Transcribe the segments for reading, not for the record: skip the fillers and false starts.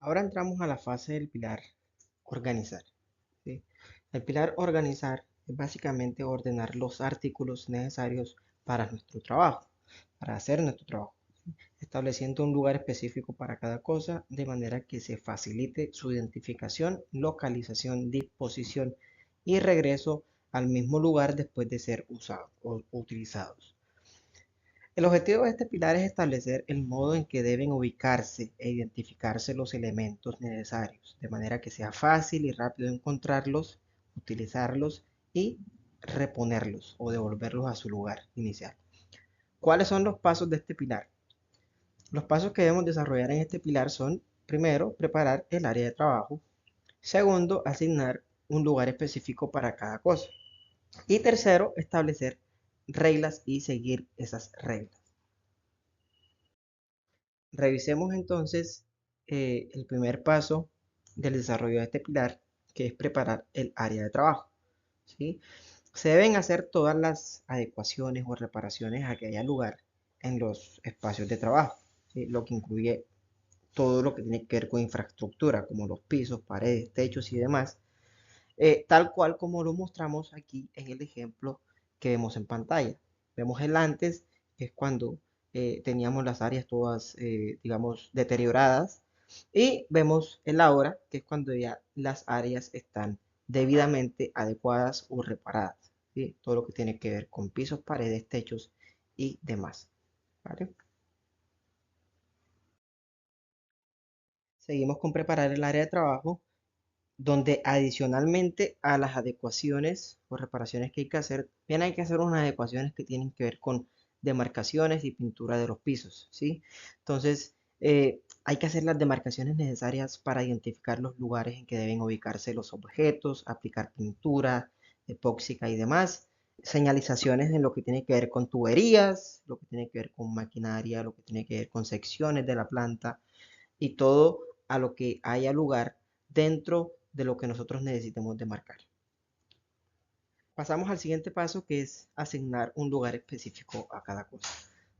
Ahora entramos a la fase del pilar organizar. ¿Sí? El pilar organizar es básicamente ordenar los artículos necesarios para nuestro trabajo, para hacer nuestro trabajo, ¿sí? Estableciendo un lugar específico para cada cosa de manera que se facilite su identificación, localización, disposición y regreso al mismo lugar después de ser usados o utilizados. El objetivo de este pilar es establecer el modo en que deben ubicarse e identificarse los elementos necesarios, de manera que sea fácil y rápido encontrarlos, utilizarlos y reponerlos o devolverlos a su lugar inicial. ¿Cuáles son los pasos de este pilar? Los pasos que debemos desarrollar en este pilar son, primero, preparar el área de trabajo. Segundo, asignar un lugar específico para cada cosa. Y tercero, establecer reglas y seguir esas reglas. Revisemos entonces el primer paso del desarrollo de este pilar, que es preparar el área de trabajo, ¿sí? Se deben hacer todas las adecuaciones o reparaciones a que haya lugar en los espacios de trabajo, ¿sí? Lo que incluye todo lo que tiene que ver con infraestructura, como los pisos, paredes, techos y demás, tal cual como lo mostramos aquí en el ejemplo que vemos en pantalla. Vemos el antes, que es cuando teníamos las áreas todas, digamos, deterioradas, y vemos el ahora, que es cuando ya las áreas están debidamente adecuadas o reparadas, ¿sí? Todo lo que tiene que ver con pisos, paredes, techos y demás, ¿vale? Seguimos con preparar el área de trabajo, donde adicionalmente a las adecuaciones o reparaciones que hay que hacer, bien hay que hacer unas adecuaciones que tienen que ver con demarcaciones y pintura de los pisos, ¿sí? Entonces, hay que hacer las demarcaciones necesarias para identificar los lugares en que deben ubicarse los objetos, aplicar pintura, epóxica y demás. Señalizaciones en lo que tiene que ver con tuberías, lo que tiene que ver con maquinaria, lo que tiene que ver con secciones de la planta, y todo a lo que haya lugar dentro de lo que nosotros necesitemos de marcar. Pasamos al siguiente paso, que es asignar un lugar específico a cada cosa.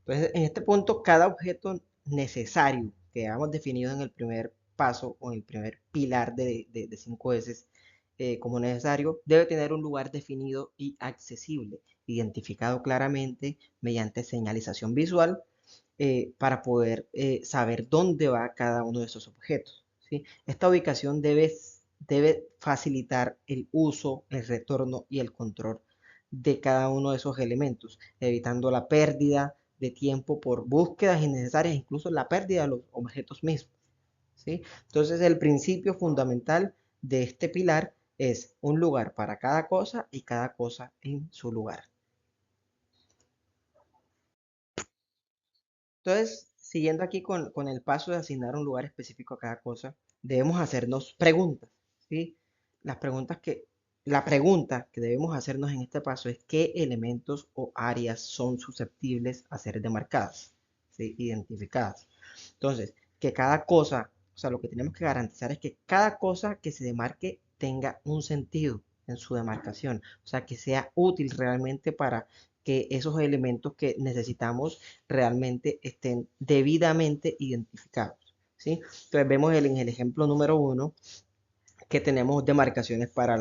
Entonces, en este punto, cada objeto necesario que hemos definido en el primer paso o en el primer pilar de 5S como necesario, debe tener un lugar definido y accesible, identificado claramente mediante señalización visual para poder saber dónde va cada uno de esos objetos, ¿sí? Esta ubicación debe facilitar el uso, el retorno y el control de cada uno de esos elementos, evitando la pérdida de tiempo por búsquedas innecesarias, incluso la pérdida de los objetos mismos, ¿sí? Entonces, el principio fundamental de este pilar es un lugar para cada cosa y cada cosa en su lugar. Entonces, siguiendo aquí con el paso de asignar un lugar específico a cada cosa, debemos hacernos preguntas, ¿sí? Las preguntas que, la pregunta que debemos hacernos en este paso es qué elementos o áreas son susceptibles a ser demarcadas, ¿sí? Identificadas. Entonces, que cada cosa, o sea, lo que tenemos que garantizar es que cada cosa que se demarque tenga un sentido en su demarcación, o sea, que sea útil realmente para que esos elementos que necesitamos realmente estén debidamente identificados, ¿sí? Entonces vemos en el ejemplo número uno que tenemos demarcaciones para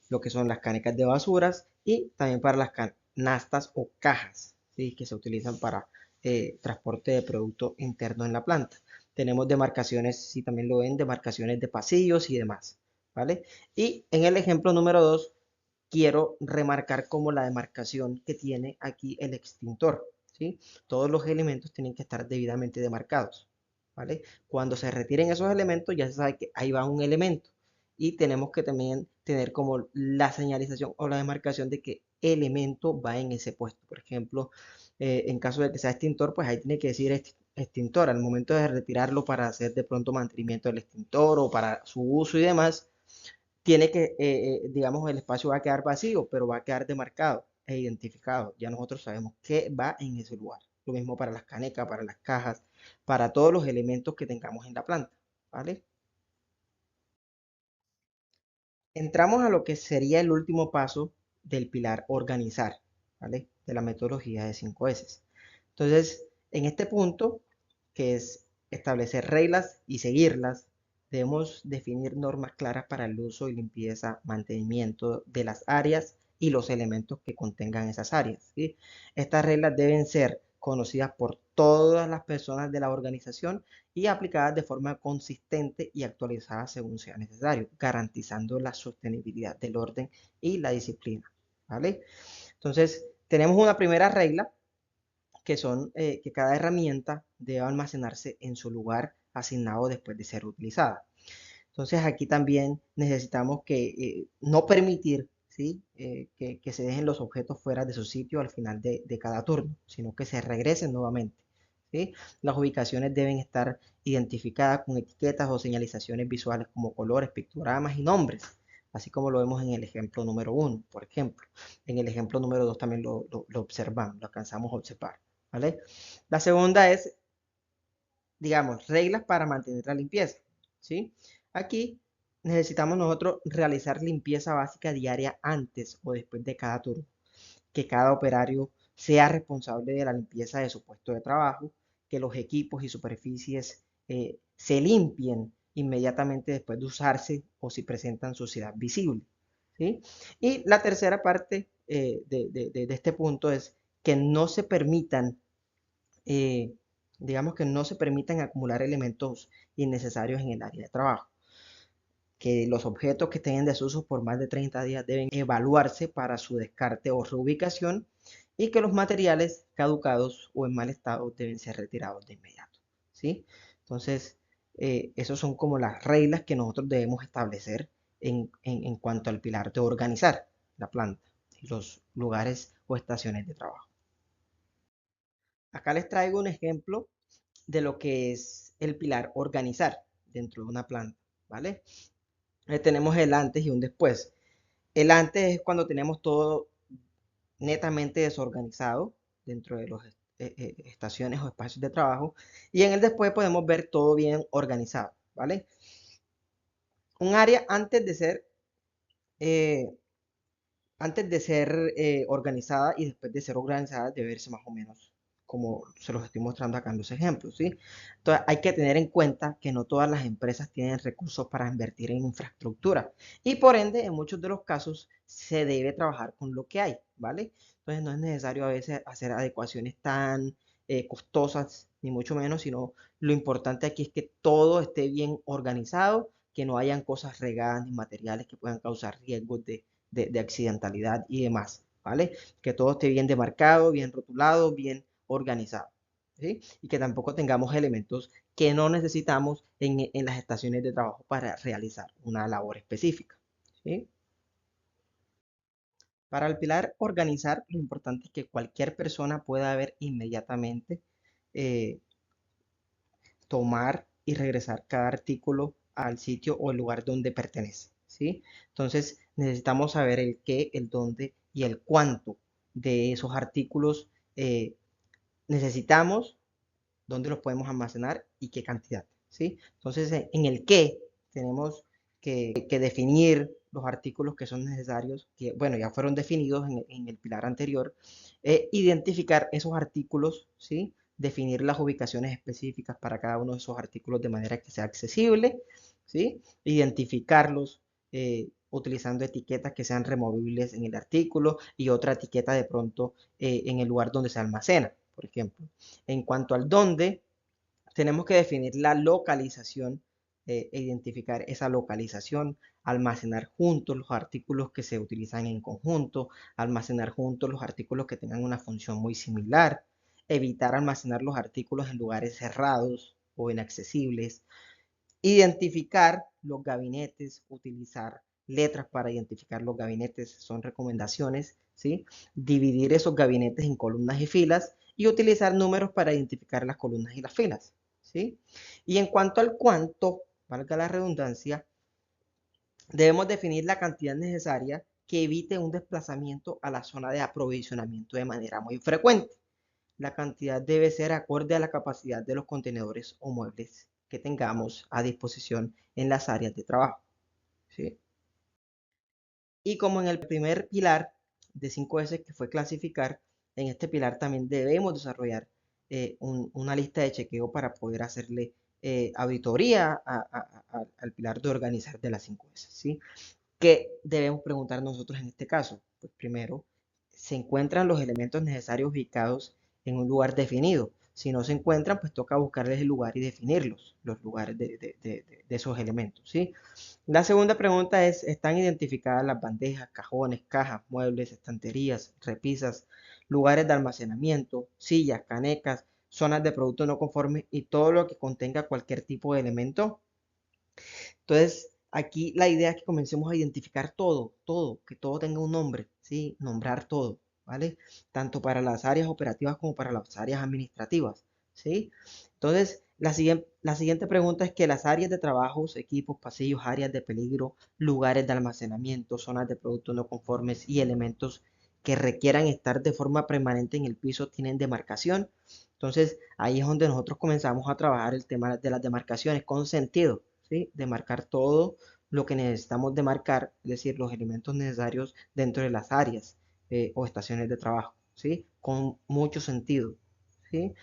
lo que son las canecas de basuras y también para las canastas o cajas, ¿sí? Que se utilizan para transporte de producto interno en la planta. Tenemos demarcaciones, si también lo ven, demarcaciones de pasillos y demás, ¿vale? Y en el ejemplo número 2 quiero remarcar como la demarcación que tiene aquí el extintor, ¿sí? Todos los elementos tienen que estar debidamente demarcados, ¿vale? Cuando se retiren esos elementos, ya se sabe que ahí va un elemento y tenemos que también tener como la señalización o la demarcación de que elemento va en ese puesto. Por ejemplo, en caso de que sea extintor, pues ahí tiene que decir extintor al momento de retirarlo para hacer de pronto mantenimiento del extintor o para su uso y demás, tiene que, digamos, el espacio va a quedar vacío, pero va a quedar demarcado e identificado. Ya nosotros sabemos qué va en ese lugar. Lo mismo para las canecas, para las cajas, para todos los elementos que tengamos en la planta, ¿vale? Entramos a lo que sería el último paso del pilar organizar, ¿vale? De la metodología de 5S. Entonces, en este punto, que es establecer reglas y seguirlas, Debemos definir normas claras para el uso y limpieza, mantenimiento de las áreas y los elementos que contengan esas áreas, ¿sí? Estas reglas deben ser conocidas por todas las personas de la organización y aplicadas de forma consistente y actualizada según sea necesario, garantizando la sostenibilidad del orden y la disciplina, ¿vale? Entonces, tenemos una primera regla que son que cada herramienta debe almacenarse en su lugar asignado después de ser utilizada. Entonces aquí también necesitamos que no permitir, ¿sí? Que se dejen los objetos fuera de su sitio al final de cada turno, sino que se regresen nuevamente, ¿sí? Las ubicaciones deben estar identificadas con etiquetas o señalizaciones visuales como colores, pictogramas y nombres, así como lo vemos en el ejemplo número uno, por ejemplo. En el ejemplo número 2 también lo observamos, lo alcanzamos a observar, ¿vale? La segunda es, digamos, reglas para mantener la limpieza, ¿sí? Aquí necesitamos nosotros realizar limpieza básica diaria antes o después de cada turno, que cada operario sea responsable de la limpieza de su puesto de trabajo, que los equipos y superficies se limpien inmediatamente después de usarse o si presentan suciedad visible, ¿sí? Y la tercera parte de este punto es que no se permitan eh, digamos que no se permitan acumular elementos innecesarios en el área de trabajo, que los objetos que estén en desuso por más de 30 días deben evaluarse para su descarte o reubicación y que los materiales caducados o en mal estado deben ser retirados de inmediato, ¿sí? Entonces, esas son como las reglas que nosotros debemos establecer en cuanto al pilar de organizar la planta y los lugares o estaciones de trabajo. Acá les traigo un ejemplo de lo que es el pilar organizar dentro de una planta, ¿vale? Tenemos el antes y un después. El antes es cuando tenemos todo netamente desorganizado dentro de las estaciones o espacios de trabajo y en el después podemos ver todo bien organizado, ¿vale? Un área eh, antes de ser organizada y después de ser organizada debe verse más o menos como se los estoy mostrando acá en los ejemplos, ¿sí? Entonces hay que tener en cuenta que no todas las empresas tienen recursos para invertir en infraestructura y por ende en muchos de los casos se debe trabajar con lo que hay, ¿vale? Entonces no es necesario a veces hacer adecuaciones tan costosas ni mucho menos, sino lo importante aquí es que todo esté bien organizado, que no hayan cosas regadas ni materiales que puedan causar riesgos de accidentalidad y demás, ¿vale? Que todo esté bien demarcado, bien rotulado, bien organizado, ¿sí? Y que tampoco tengamos elementos que no necesitamos en las estaciones de trabajo para realizar una labor específica, ¿sí? Para el pilar organizar, lo importante es que cualquier persona pueda ver inmediatamente, eh, tomar y regresar cada artículo al sitio o el lugar donde pertenece, ¿sí? Entonces necesitamos saber el qué, el dónde y el cuánto de esos artículos necesitamos, dónde los podemos almacenar y qué cantidad, ¿sí? Entonces en el qué tenemos que definir los artículos que son necesarios, que bueno, ya fueron definidos en el pilar anterior, identificar esos artículos, ¿sí? Definir las ubicaciones específicas para cada uno de esos artículos de manera que sea accesible, ¿sí? Identificarlos utilizando etiquetas que sean removibles en el artículo y otra etiqueta de pronto en el lugar donde se almacena, por ejemplo. En cuanto al dónde, tenemos que definir la localización e identificar esa localización, almacenar juntos los artículos que se utilizan en conjunto, almacenar juntos los artículos que tengan una función muy similar, evitar almacenar los artículos en lugares cerrados o inaccesibles, identificar los gabinetes, utilizar letras para identificar los gabinetes, son recomendaciones, ¿sí? Dividir esos gabinetes en columnas y filas y utilizar números para identificar las columnas y las filas, ¿sí? Y en cuanto al cuánto, valga la redundancia, debemos definir la cantidad necesaria que evite un desplazamiento a la zona de aprovisionamiento de manera muy frecuente. La cantidad debe ser acorde a la capacidad de los contenedores o muebles que tengamos a disposición en las áreas de trabajo, ¿sí? Y como en el primer pilar de 5S que fue clasificar, en este pilar también debemos desarrollar una lista de chequeo para poder hacerle auditoría al pilar de organizar de las 5S, ¿sí? ¿Qué debemos preguntar nosotros en este caso? Pues primero, ¿se encuentran los elementos necesarios ubicados en un lugar definido? Si no se encuentran, pues toca buscarles el lugar y definirlos, los lugares de esos elementos, ¿sí? La segunda pregunta es, ¿están identificadas las bandejas, cajones, cajas, muebles, estanterías, repisas, lugares de almacenamiento, sillas, canecas, zonas de producto no conforme y todo lo que contenga cualquier tipo de elemento? Entonces, aquí la idea es que comencemos a identificar todo, que todo tenga un nombre, ¿sí? Nombrar todo, ¿vale? Tanto para las áreas operativas como para las áreas administrativas, ¿sí? Entonces, la siguiente pregunta es que las áreas de trabajos, equipos, pasillos, áreas de peligro, lugares de almacenamiento, zonas de productos no conformes y elementos que requieran estar de forma permanente en el piso tienen demarcación. Entonces, ahí es donde nosotros comenzamos a trabajar el tema de las demarcaciones con sentido, ¿sí? Demarcar todo lo que necesitamos demarcar, es decir, los elementos necesarios dentro de las áreas o estaciones de trabajo, ¿sí? Con mucho sentido, ¿sí?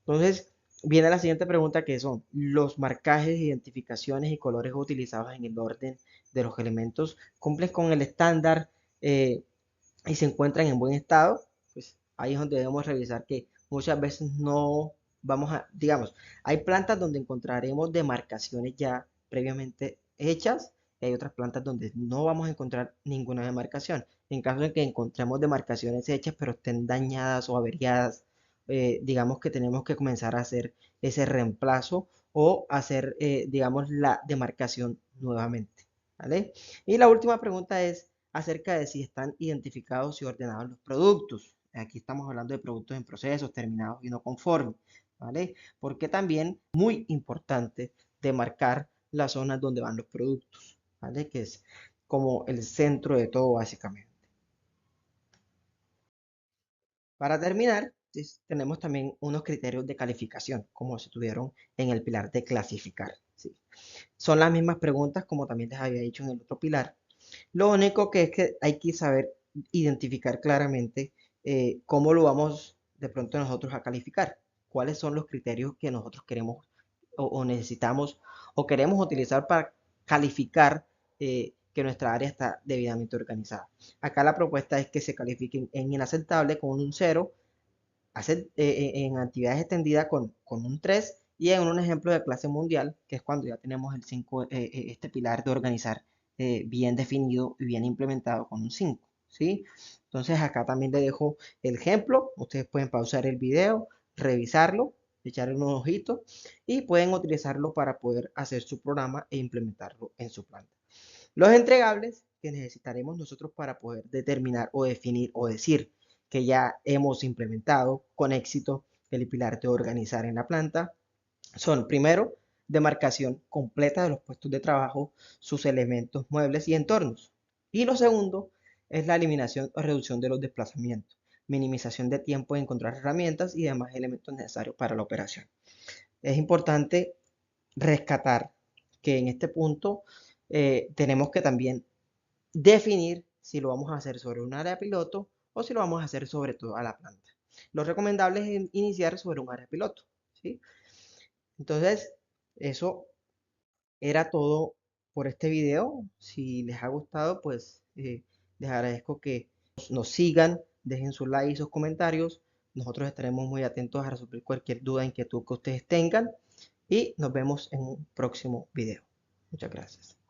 Entonces, viene la siguiente pregunta que son los marcajes, identificaciones y colores utilizados en el orden de los elementos, ¿cumplen con el estándar y se encuentran en buen estado? Pues ahí es donde debemos revisar que muchas veces no vamos a, digamos, hay plantas donde encontraremos demarcaciones ya previamente hechas y hay otras plantas donde no vamos a encontrar ninguna demarcación. En caso de que encontremos demarcaciones hechas pero estén dañadas o averiadas, digamos que tenemos que comenzar a hacer ese reemplazo o hacer, digamos, la demarcación nuevamente, ¿vale? Y la última pregunta es acerca de si están identificados y ordenados los productos. Aquí estamos hablando de productos en procesos, terminados y no conformes, ¿vale? Porque también muy importante demarcar las zonas donde van los productos, ¿vale? Que es como el centro de todo básicamente. Para terminar, tenemos también unos criterios de calificación, como se tuvieron en el pilar de clasificar, ¿sí? Son las mismas preguntas como también les había dicho en el otro pilar. Lo único que es que hay que saber identificar claramente cómo lo vamos de pronto nosotros a calificar, cuáles son los criterios que nosotros queremos o necesitamos o queremos utilizar para calificar que nuestra área está debidamente organizada. Acá la propuesta es que se califiquen en inaceptable con un 0, en actividades extendidas con un 3 y en un ejemplo de clase mundial, que es cuando ya tenemos el 5, este pilar de organizar bien definido y bien implementado con un 5, ¿sí? Entonces acá también le dejo el ejemplo, ustedes pueden pausar el video, revisarlo, echarle unos ojitos y pueden utilizarlo para poder hacer su programa e implementarlo en su planta. Los entregables que necesitaremos nosotros para poder determinar o definir o decir que ya hemos implementado con éxito el pilar de organizar en la planta son, primero, demarcación completa de los puestos de trabajo, sus elementos, muebles y entornos. Y lo segundo es la eliminación o reducción de los desplazamientos, minimización de tiempo de encontrar herramientas y demás elementos necesarios para la operación. Es importante rescatar que en este punto tenemos que también definir si lo vamos a hacer sobre un área piloto o si lo vamos a hacer sobre toda la planta. Lo recomendable es iniciar sobre un área piloto, ¿sí? Entonces, eso era todo por este video. Si les ha gustado, pues les agradezco que nos sigan, dejen su like y sus comentarios. Nosotros estaremos muy atentos a resolver cualquier duda, inquietud que ustedes tengan y nos vemos en un próximo video. Muchas gracias.